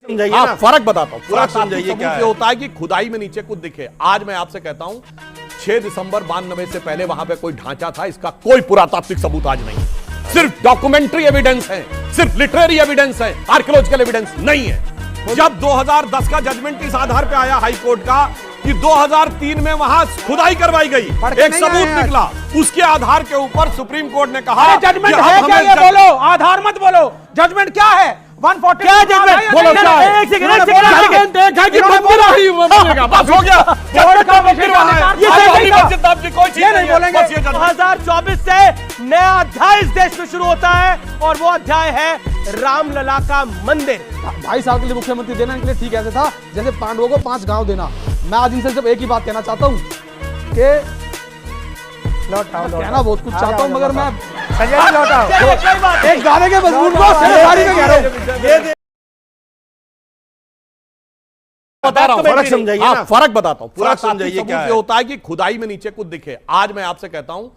हाँ, फर्क बताता हूँ। पूरा समझाइए क्या है? होता है कि खुदाई में नीचे कुछ दिखे। आज मैं आपसे कहता हूँ 6 दिसंबर 92 से पहले वहां पे कोई ढांचा था, इसका कोई पुरातात्विक सबूत आज नहीं। सिर्फ डॉक्यूमेंट्री एविडेंस है, सिर्फ लिटरेरी एविडेंस है, आर्कियोलॉजिकल एविडेंस नहीं है। जब 2010 का जजमेंट इस आधार पे आया हाई कोर्ट का कि 2003 में वहां खुदाई करवाई गई, एक सबूत निकला, उसके आधार के ऊपर सुप्रीम कोर्ट ने कहा जजमेंट है क्या, ये बोलो, आधार मत बोलो, जजमेंट क्या है? 140 क्या जजमेंट बोलो, क्या है? एक सेकंड है कि मंदिर ही बनेगा, बस हो गया। कोर्ट का मंदिर है, ये सही आपकी कोई चीज नहीं बोलेंगे। 2024 से नया अध्याय इस देश में शुरू होता है और वो अध्याय है रामलला का मंदिर। 2.5 साल के लिए मुख्यमंत्री देना इनके लिए ठीक ऐसे था जैसे पांडवों को 5 गांव देना। मैं आज इनसे सिर्फ एक ही बात कहना चाहता हूँ कि कहना बहुत कुछ चाहता हूँ, मगर मैं एक गाने के मजमून को कह रहा हूँ। बता रहा हूँ, फर्क समझाइए ना। फर्क बताता हूँ। पूरा समझाइए क्या है? होता है कि खुदाई में नीचे कुछ दिखे। आज मैं आपसे कहता हूँ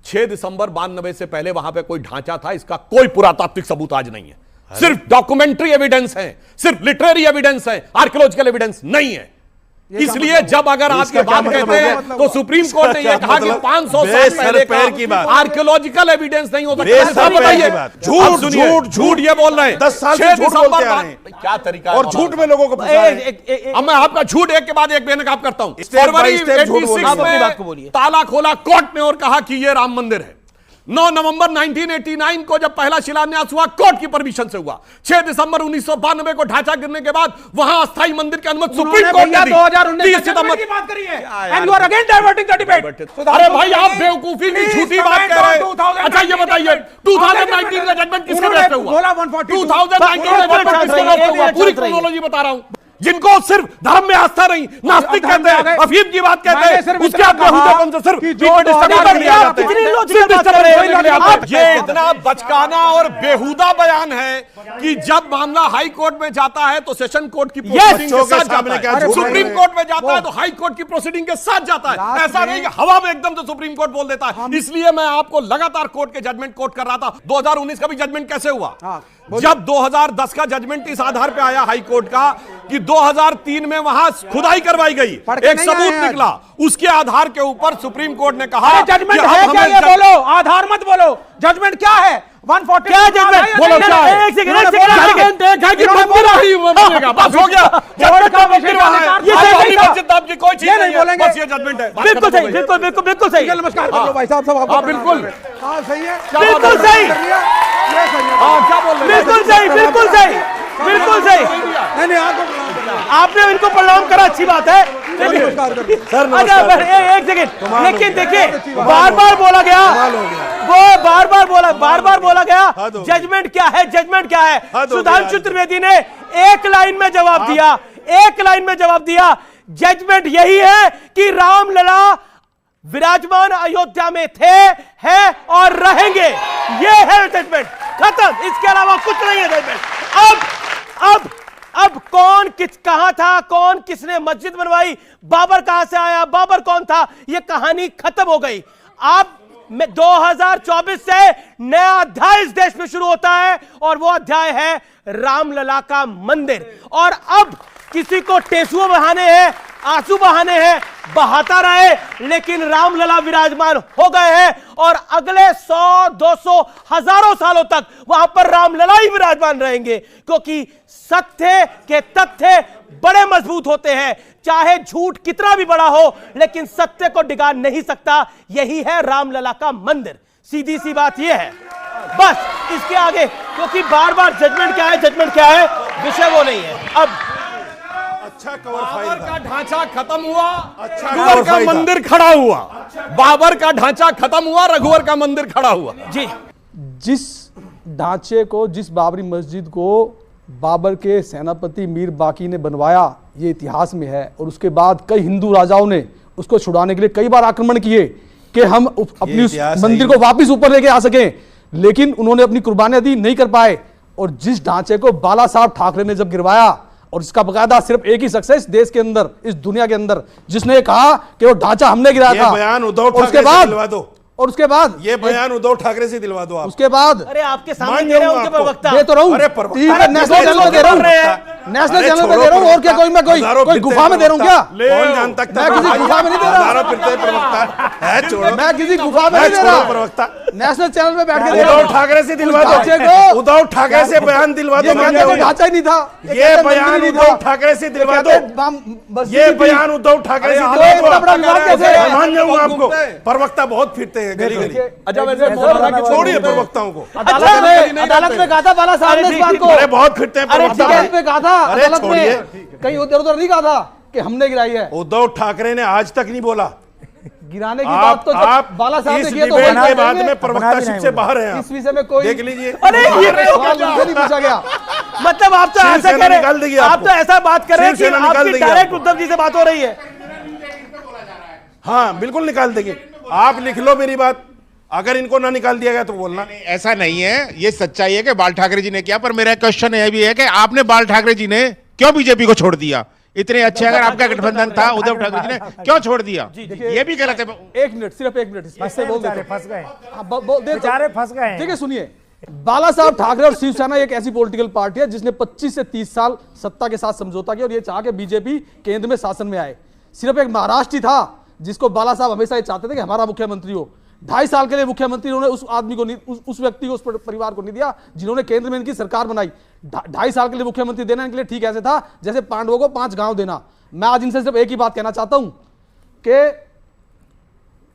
6 दिसंबर 92 से पहले वहां पे कोई ढांचा था, इसका कोई पुरातात्विक सबूत आज नहीं है। सिर्फ डॉक्यूमेंट्री एविडेंस है, सिर्फ लिटरेरी एविडेंस है, आर्कियोलॉजिकल एविडेंस नहीं है। इसलिए जब अगर आपके बात कहते हैं तो सुप्रीम कोर्ट ने यह कहा कि 500 साल पहले की बात, आर्कियोलॉजिकल एविडेंस नहीं हो सकता। बताइए, झूठ झूठ झूठ ये बोल रहे हैं। 10 साल से झूठ बोलते आ रहे हैं। क्या तरीका और झूठ में लोगों को फंसा रहे हैं। अब मैं आपका झूठ एक के बाद एक बेनकाब करता हूं। स्टेप फरवरी बाय स्टेप झूठ बोल रहे हैं। 86 में ताला खोला कोर्ट ने और कहा कि यह राम मंदिर है। 9 नवंबर 1989 को जब पहला शिलान्यास हुआ, कोर्ट की परमिशन से हुआ। 6 दिसंबर 1992 को ढांचा गिरने के बाद वहां अस्थायी मंदिर की अनुमति सुप्रीम कोर्ट ने दी। 2019 की बात करी है and you are again diverting the debate. अरे भाई, आप बेवकूफी की झूठी बात कह रहे हैं। अच्छा ये बताइए 2019 का जजमेंट किसके बेस पे हुआ? 2019 का जजमेंट किसके बेस पे हुआ? पूरी क्रोनोलॉजी बता रहा हूं। जिनको सिर्फ धर्म में आस्था नहीं, नास्तिक कहते हैं, अफीम की बात कहते हैं, उसके आप बेहुदापन से सिर्फ ये इतना बचकाना और बेहुदा बयान है कि जब मामला हाई कोर्ट में जाता है तो सेशन कोर्ट की प्रोसीडिंग के साथ जाता है, सुप्रीम कोर्ट में जाता है तो हाई कोर्ट की प्रोसीडिंग के साथ जाता है। ऐसा नहीं कि हवा में एकदम से सुप्रीम कोर्ट बोल देता है। इसलिए मैं आपको लगातार कोर्ट के जजमेंट कोट कर रहा था। 2019 का भी जजमेंट कैसे हुआ? जब 2010 का जजमेंट इस आधार पे आया हाई कोर्ट का कि 2003 में वहां खुदाई करवाई गई, एक सबूत निकला, उसके आधार के ऊपर सुप्रीम कोर्ट ने कहा जजमेंट है क्या, ये बोलो, आधार मत बोलो, जजमेंट क्या है? 140 क्या जजमेंट बोलो, क्या है? एक सेकंड है कि मंदिर ही बनेगा, बस हो गया। कोर्ट का मंदिर है, ये सही आपकी कोई चीज नहीं बोलेंगे, बस ये जजमेंट है। बिल्कुल सही, बिल्कुल सही। नमस्कार भाई साहब, सब हाँ बिल्कुल, हाँ सही है, बिल्कुल सही, क्या बोल रहे हैं? बिल्कुल सही, बिल्कुल सही, बिल्कुल सही। नहीं आपने इनको प्रणाम करा, अच्छी बात है। एक सेकंड, लेकिन देखिए बार बार बोला गया, वो बार बार बोला गया जजमेंट क्या है, जजमेंट क्या है? सुधांशु त्रिवेदी ने एक लाइन में जवाब दिया, एक लाइन में जवाब दिया, जजमेंट यही है कि रामलला विराजमान अयोध्या में थे, है और रहेंगे। ये है जजमेंट, खत्म, इसके अलावा कुछ नहीं है जजमेंट। अब कौन कहां था, कौन किसने मस्जिद बनवाई, बाबर कहां से आया, बाबर कौन था, यह कहानी खत्म हो गई। अब 2024 से नया अध्याय इस देश में शुरू होता है और वो अध्याय है रामलला का मंदिर। और अब किसी को टेसुओं बहाने हैं, आंसू बहाने हैं, बहाता रहे, लेकिन रामलला विराजमान हो गए हैं और अगले 100, 200, हजारों सालों तक वहां पर रामलला ही विराजमान रहेंगे, क्योंकि सत्य के तथ्य बड़े मजबूत होते हैं। चाहे झूठ कितना भी बड़ा हो, लेकिन सत्य को डिगा नहीं सकता। यही है रामलला का मंदिर। सीधी सी बात यह है, बस इसके आगे, क्योंकि बार बार जजमेंट क्या है, जजमेंट क्या है, विषय वो नहीं है। अब अच्छा कवर बाबर का ढांचा खत्म हुआ, रघुवर का मंदिर खड़ा हुआ। बाबर का ढांचा खत्म हुआ, रघुवर का मंदिर खड़ा हुआ। जी, जिस ढांचे को, जिस बाबरी मस्जिद को बाबर के सेनापति मीर बाकी ने बनवाया, ये इतिहास में है। और उसके बाद कई हिंदू राजाओं ने उसको छुड़ाने के लिए कई बार आक्रमण किए कि हम अपनी उस मंदिर को वापस ऊपर लेके आ सकें, लेकिन उन्होंने अपनी कुर्बानियां दी, नहीं कर पाए। और जिस ढांचे को बाला साहब ठाकरे ने जब गिरवाया, और इसका बकायदा सिर्फ एक ही शख्स है इस देश के अंदर, इस दुनिया के अंदर, जिसने कहा कि वो ढांचा हमने गिराया था। बयान उद्धव उसके बाद और उसके बाद ये बयान उद्धव ठाकरे से दिलवा दो आप। उसके बाद अरे आपके सामने मान दे रहे हैं जाऊंगा उनके आपको। प्रवक्ता। दे तो रहा हूं, अरे प्रवक्ता। टीवी पे नेशनल चैनल पे दे रहा हूं, नेशनल अरे चैनल पे छोड़ो दे रहा हूं, और क्या कोई मैं हजारों कोई फिरते गुफा में दे रहा हूं क्या? कौन जान तक मैं किसी गुफा में नहीं दे रहा। हजारों फिरते प्रवक्ता है, छोड़ो। मैं किसी गुफा में मैं नहीं दे छोड़ो रहा, प्रवक्ता। नेशनल चैनल पे बैठ के दे रहा उद्धव हूं। ठाकरे से दिलवा ढांचे दो, को- उद्धव ठाकरे से बयान दिलवा ये दो, मान कहते कोई जाऊंगा। ढांचा ही नहीं था, ये बयान उद्धव ठाकरे से दिलवा दो, ये बयान उद्धव ठाकरे से अरे दिलवा इतना बड़ा विवाद दो। कैसे? मैं मान जाऊंगा आपको, घूमते हैं। प्रवक्ता बहुत फिरते हैं गली गली। अच्छा वैसे बोल रहा कि छोड़िए प्रवक्ताओं को। अदालत में कहा था बाला साहब ने इस बात को, अरे बहुत फिरते हैं प्रवक्ता। अदालत में कहा था, अरे अदालत छोड़िए। में कहीं उधर उधर नहीं कहा था कि हमने गिराई है। उद्धव ठाकरे ने आज तक नहीं बोला। गिराने की बात तो आप जब बाला साहब इस ने किया तो डिबेट वही के बाद करेंगे। में प्रवक्ताशिप से बाहर हैं इस आप। विषय में कोई देख लीजिए। अरे ये सवाल मुझसे नहीं पूछा गया। मतलब आप तो ऐसा शिवसेना कह रहे निकाल देगी हैं, आप आपको। तो ऐसा बात कर रहे हैं कि शिवसेना निकाल आपकी देगी डायरेक्ट आपको। उद्धव जी से बात हो रही है। हाँ बिल्कुल निकाल देंगे। आप लिख लो मेरी बात, अगर इनको ना निकाल दिया गया तो बोलना। ऐसा नहीं है, ये सच्चाई है कि बाल ठाकरे जी ने किया, पर मेरा क्वेश्चन यह भी है कि आपने बाल ठाकरे जी ने क्यों बीजेपी को छोड़ दिया? इतने अच्छे अगर आपका गठबंधन था, उद्धव ठाकरे जी ने क्यों छोड़ दिया? ये भी गलत है। एक मिनट, सिर्फ एक मिनट इससे बोल देता हूं। फंस गए हाँ, बोल दे तो। बेचारे फंस गए हैं। ठीक है, सुनिए, बाला साहब ठाकरे और शिवसेना एक ऐसी पॉलिटिकल पार्टी है जिसने 25 से 30 साल सत्ता के साथ समझौता किया और ये चाह के बीजेपी केंद्र में शासन में आए। सिर्फ एक महाराष्ट्र ही था जिसको बाला साहब हमेशा ये चाहते थे कि हमारा मुख्यमंत्री हो। 2.5 साल के लिए मुख्यमंत्री उन्होंने उस आदमी को नहीं, उस व्यक्ति को, उस परिवार को नहीं दिया जिन्होंने केंद्र में इनकी सरकार बनाई। 2.5 साल के लिए मुख्यमंत्री देना इनके लिए ठीक ऐसे था जैसे पांडवों को 5 गांव देना। मैं आज इनसे सिर्फ एक ही बात कहना चाहता हूं कि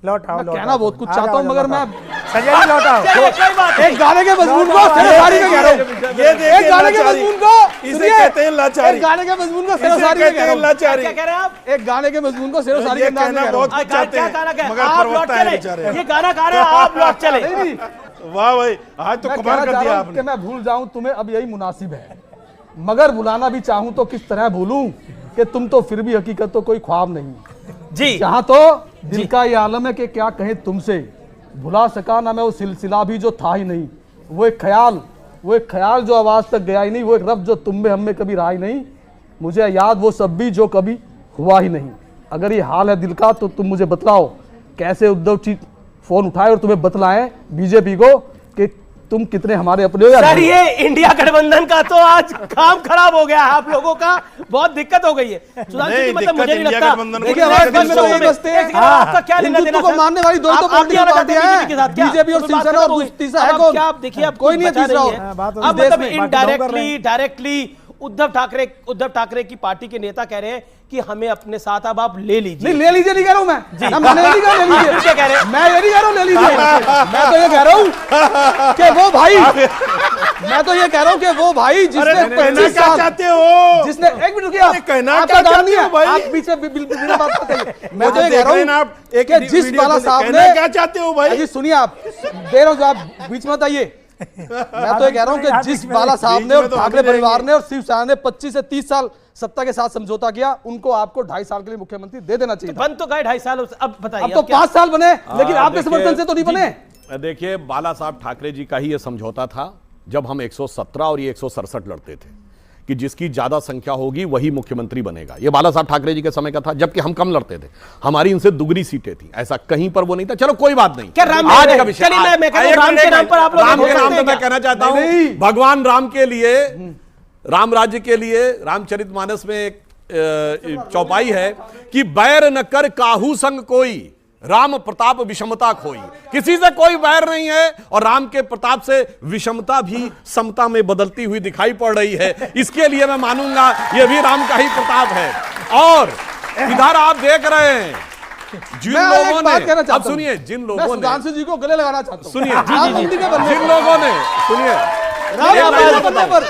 लौटाओ मैं कहना बहुत कुछ चाहता हूं, मगर मैं संजय जी लौटाओ। चलिए, कोई बात नहीं। एक गाने के मजमून को शेरशारी में कह रहा हूं। ये देखिए एक गाने के लाचारी। मजमून को इसे सुनिए, कहते हैं लाचारी। एक गाने के मजमून को इसे शेरशारी में कहते कह हैं रहा हूं। लाचारी। क्या कह रहे हैं आप? एक गाने के मजमून को शेरशारी के ये अंदाज में कहना कह रहा बहुत हूं। कुछ चाहते क्या गाना हैं, कह मगर आप लौट प्रवक्ता है चले, बेचारे। ये गाना गा रहे हैं, आप लौट चले। नहीं, नहीं, वाह भाई, आज तो मैं कमाल कहना कर चाह दिया रहा हूं कि आपने। मैं भूल जाऊं तुम्हें अब यही मुनासिब है, मगर भुलाना भी चाहूं तो किस तरह भूलूं कि तुम तो फिर भी हकीकत तो कोई ख्वाब नहीं। जी जहां तो दिल का ये आलम है कि क्या कहें तुमसे, भुला सका ना मैं वो सिलसिला भी जो था ही नहीं, वो एक ख्याल जो आवाज तक गया ही नहीं, वो एक रब जो तुम में हम में कभी रहा ही नहीं, मुझे याद वो सब भी जो कभी हुआ ही नहीं। अगर ये हाल है दिल का तो तुम मुझे बतलाओ कैसे उद्धव जी फोन उठाए और तुम्हें बतलाएं बीजेपी को कि तुम कितने हमारे अपने हो या सर, नहीं। ये इंडिया गठबंधन का तो आज काम खराब हो गया है, आप लोगों का बहुत दिक्कत हो गई है। सुधांशु जी, नहीं, मतलब मुझे दिक्कत नहीं इंडिया लगता। गठबंधन को देखिए, नहीं हमारे है, देश में तो ये बसते हैं। आपका क्या लेना देना हिंदुत्व को मानने वाली दो ही तो आप पॉलिटिकल क्या पार्टियां लगाते हैं हैं, बीजेपी के साथ? क्या? बीजेपी और कोई बात शिवसेना, खत्म और हो गई। तीसरा है अब कौन? क्या आप देखिए, अब कोई नहीं है बचा तीसरा नहीं और। है। बात हो अब रही है। मतलब देश में बात कर रहे हैं। डायरेक्टली उद्धव ठाकरे की पार्टी के नेता कह रहे हैं कि हमें अपने साथ अब आप ले लीजिए। नहीं, ले लीजिए नहीं कह रहा हूं मैं, ना मैंने ये नहीं कहा ले फिर लीजिए। क्या कह रहे हैं? मैं ये नहीं कह रहा हूं ले लीजिए, मैं तो ये कह रहा हूं कि वो भाई, मैं तो ये कह रहा हूं कि वो भाई अरे जिसने कहना 25 क्या साल, चाहते हो? जिसने एक मिनट रुकिए, अरे कहना आपका क्या काम नहीं चाहते है, हो भाई? आप पीछे बिना बात बताइए। मैं वो तो ये जो कह देख रहा रहे हैं ना आप, हूं एक कि जिस वीडियो बाला को साहब कहना ने, क्या चाहते हो भाई? अजी सुनिए, आप दे रहा हूं, आप बीच में बताइए। मैं तो ये कह रहा हूं कि जिस बाला साहब ने और बीच में तो ठाकरे हम ही परिवार रहेंगे। ने और शिवसेना ने 25 से 30 साल सत्ता के साथ समझौता किया, उनको आपको 2.5 साल के लिए मुख्यमंत्री दे देना चाहिए था। बन तो गए 2.5 साल, अब बताइए अब तो 5 साल बने, लेकिन आपके समर्थन से तो नहीं बने। देखिए, बाला साहब ठाकरे जी का ही यह समझौता था जब हम 117 और ये 167 लड़ते थे कि जिसकी ज्यादा संख्या होगी वही मुख्यमंत्री बनेगा। ये बाला साहब ठाकरे जी के समय का था, जबकि हम कम लड़ते थे, हमारी इनसे दुगनी सीटें थी, ऐसा कहीं पर वो नहीं था। चलो कोई बात नहीं, क्या राम आज ने- का विषय, चलिए, मैं कहता हूं, एक राम मिनट, के नाम पर आप लोग राम बोल के नाम सकते तो हैं मैं क्या? कहना चाहता हूं, नहीं। भगवान राम के लिए, राम राज्य के लिए रामचरितमानस में एक चौपाई है कि बैर न कर काहू संग कोई, राम प्रताप विषमता खोई। किसी से कोई बैर नहीं है और राम के प्रताप से विषमता भी समता में बदलती हुई दिखाई पड़ रही है। इसके लिए मैं मानूंगा यह भी राम का ही प्रताप है। और इधर आप देख रहे हैं जिन मैं एक लोगों बात कहना ने, चाहता अब हूं। सुनिए, जिन मैं लोगों ने, सुधांशु जी को गले लगाना चाहता हूं। सुनिए, राम मंदिर के बनने जिन पर, लोगों ने, सुनिए, राम एक मंदिर के बात बनने पर,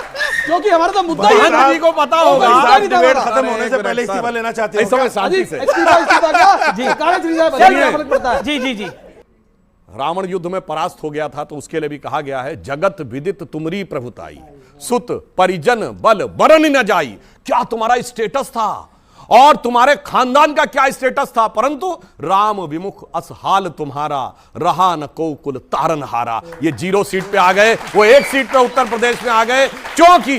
क्योंकि हमारा तो मुद्दा ही है। बहन जी को पता होगा, मुद्दा नहीं था डिबेट हमारा। खत्म होने से पहले इस्तीफा लेना चाहते हो इस समय क्या? शांति से। इस्तीफा क्या? जी, कागज रिजाइव है, चलिए। फर्क पड़ता है। जी जी जी, रावण युद्ध में परास्त हो गया था तो उसके लिए भी कहा गया है, जगत विदित तुमरी प्रभुताई, सुत परिजन बल बरन न जाई। क्या तुम्हारा स्टेटस था और तुम्हारे खानदान का क्या स्टेटस था, परंतु राम विमुख असहाल तुम्हारा, रहा न को कुल तारन हारा। ये 0 सीट पे आ गए, वो 1 सीट पे उत्तर प्रदेश में आ गए, क्योंकि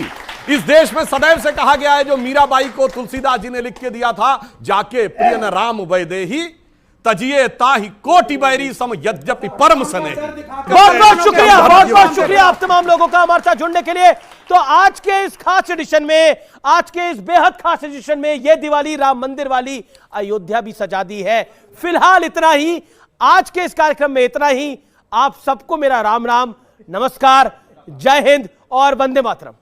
इस देश में सदैव से कहा गया है, जो मीराबाई को तुलसीदास जी ने लिख के दिया था, जाके प्रिय न राम वैदेही तजिए ताहि कोटि बैरी सम यद्यपि परम सने। बहुत बहुत शुक्रिया आप तमाम लोगों का हमारे साथ जुड़ने के लिए। तो आज के इस खास एडिशन में, आज के इस बेहद खास एडिशन में यह दिवाली राम मंदिर वाली अयोध्या भी सजा दी है। फिलहाल इतना ही, आज के इस कार्यक्रम में इतना ही। आप सबको मेरा राम राम, नमस्कार, जय हिंद और वंदे मातरम।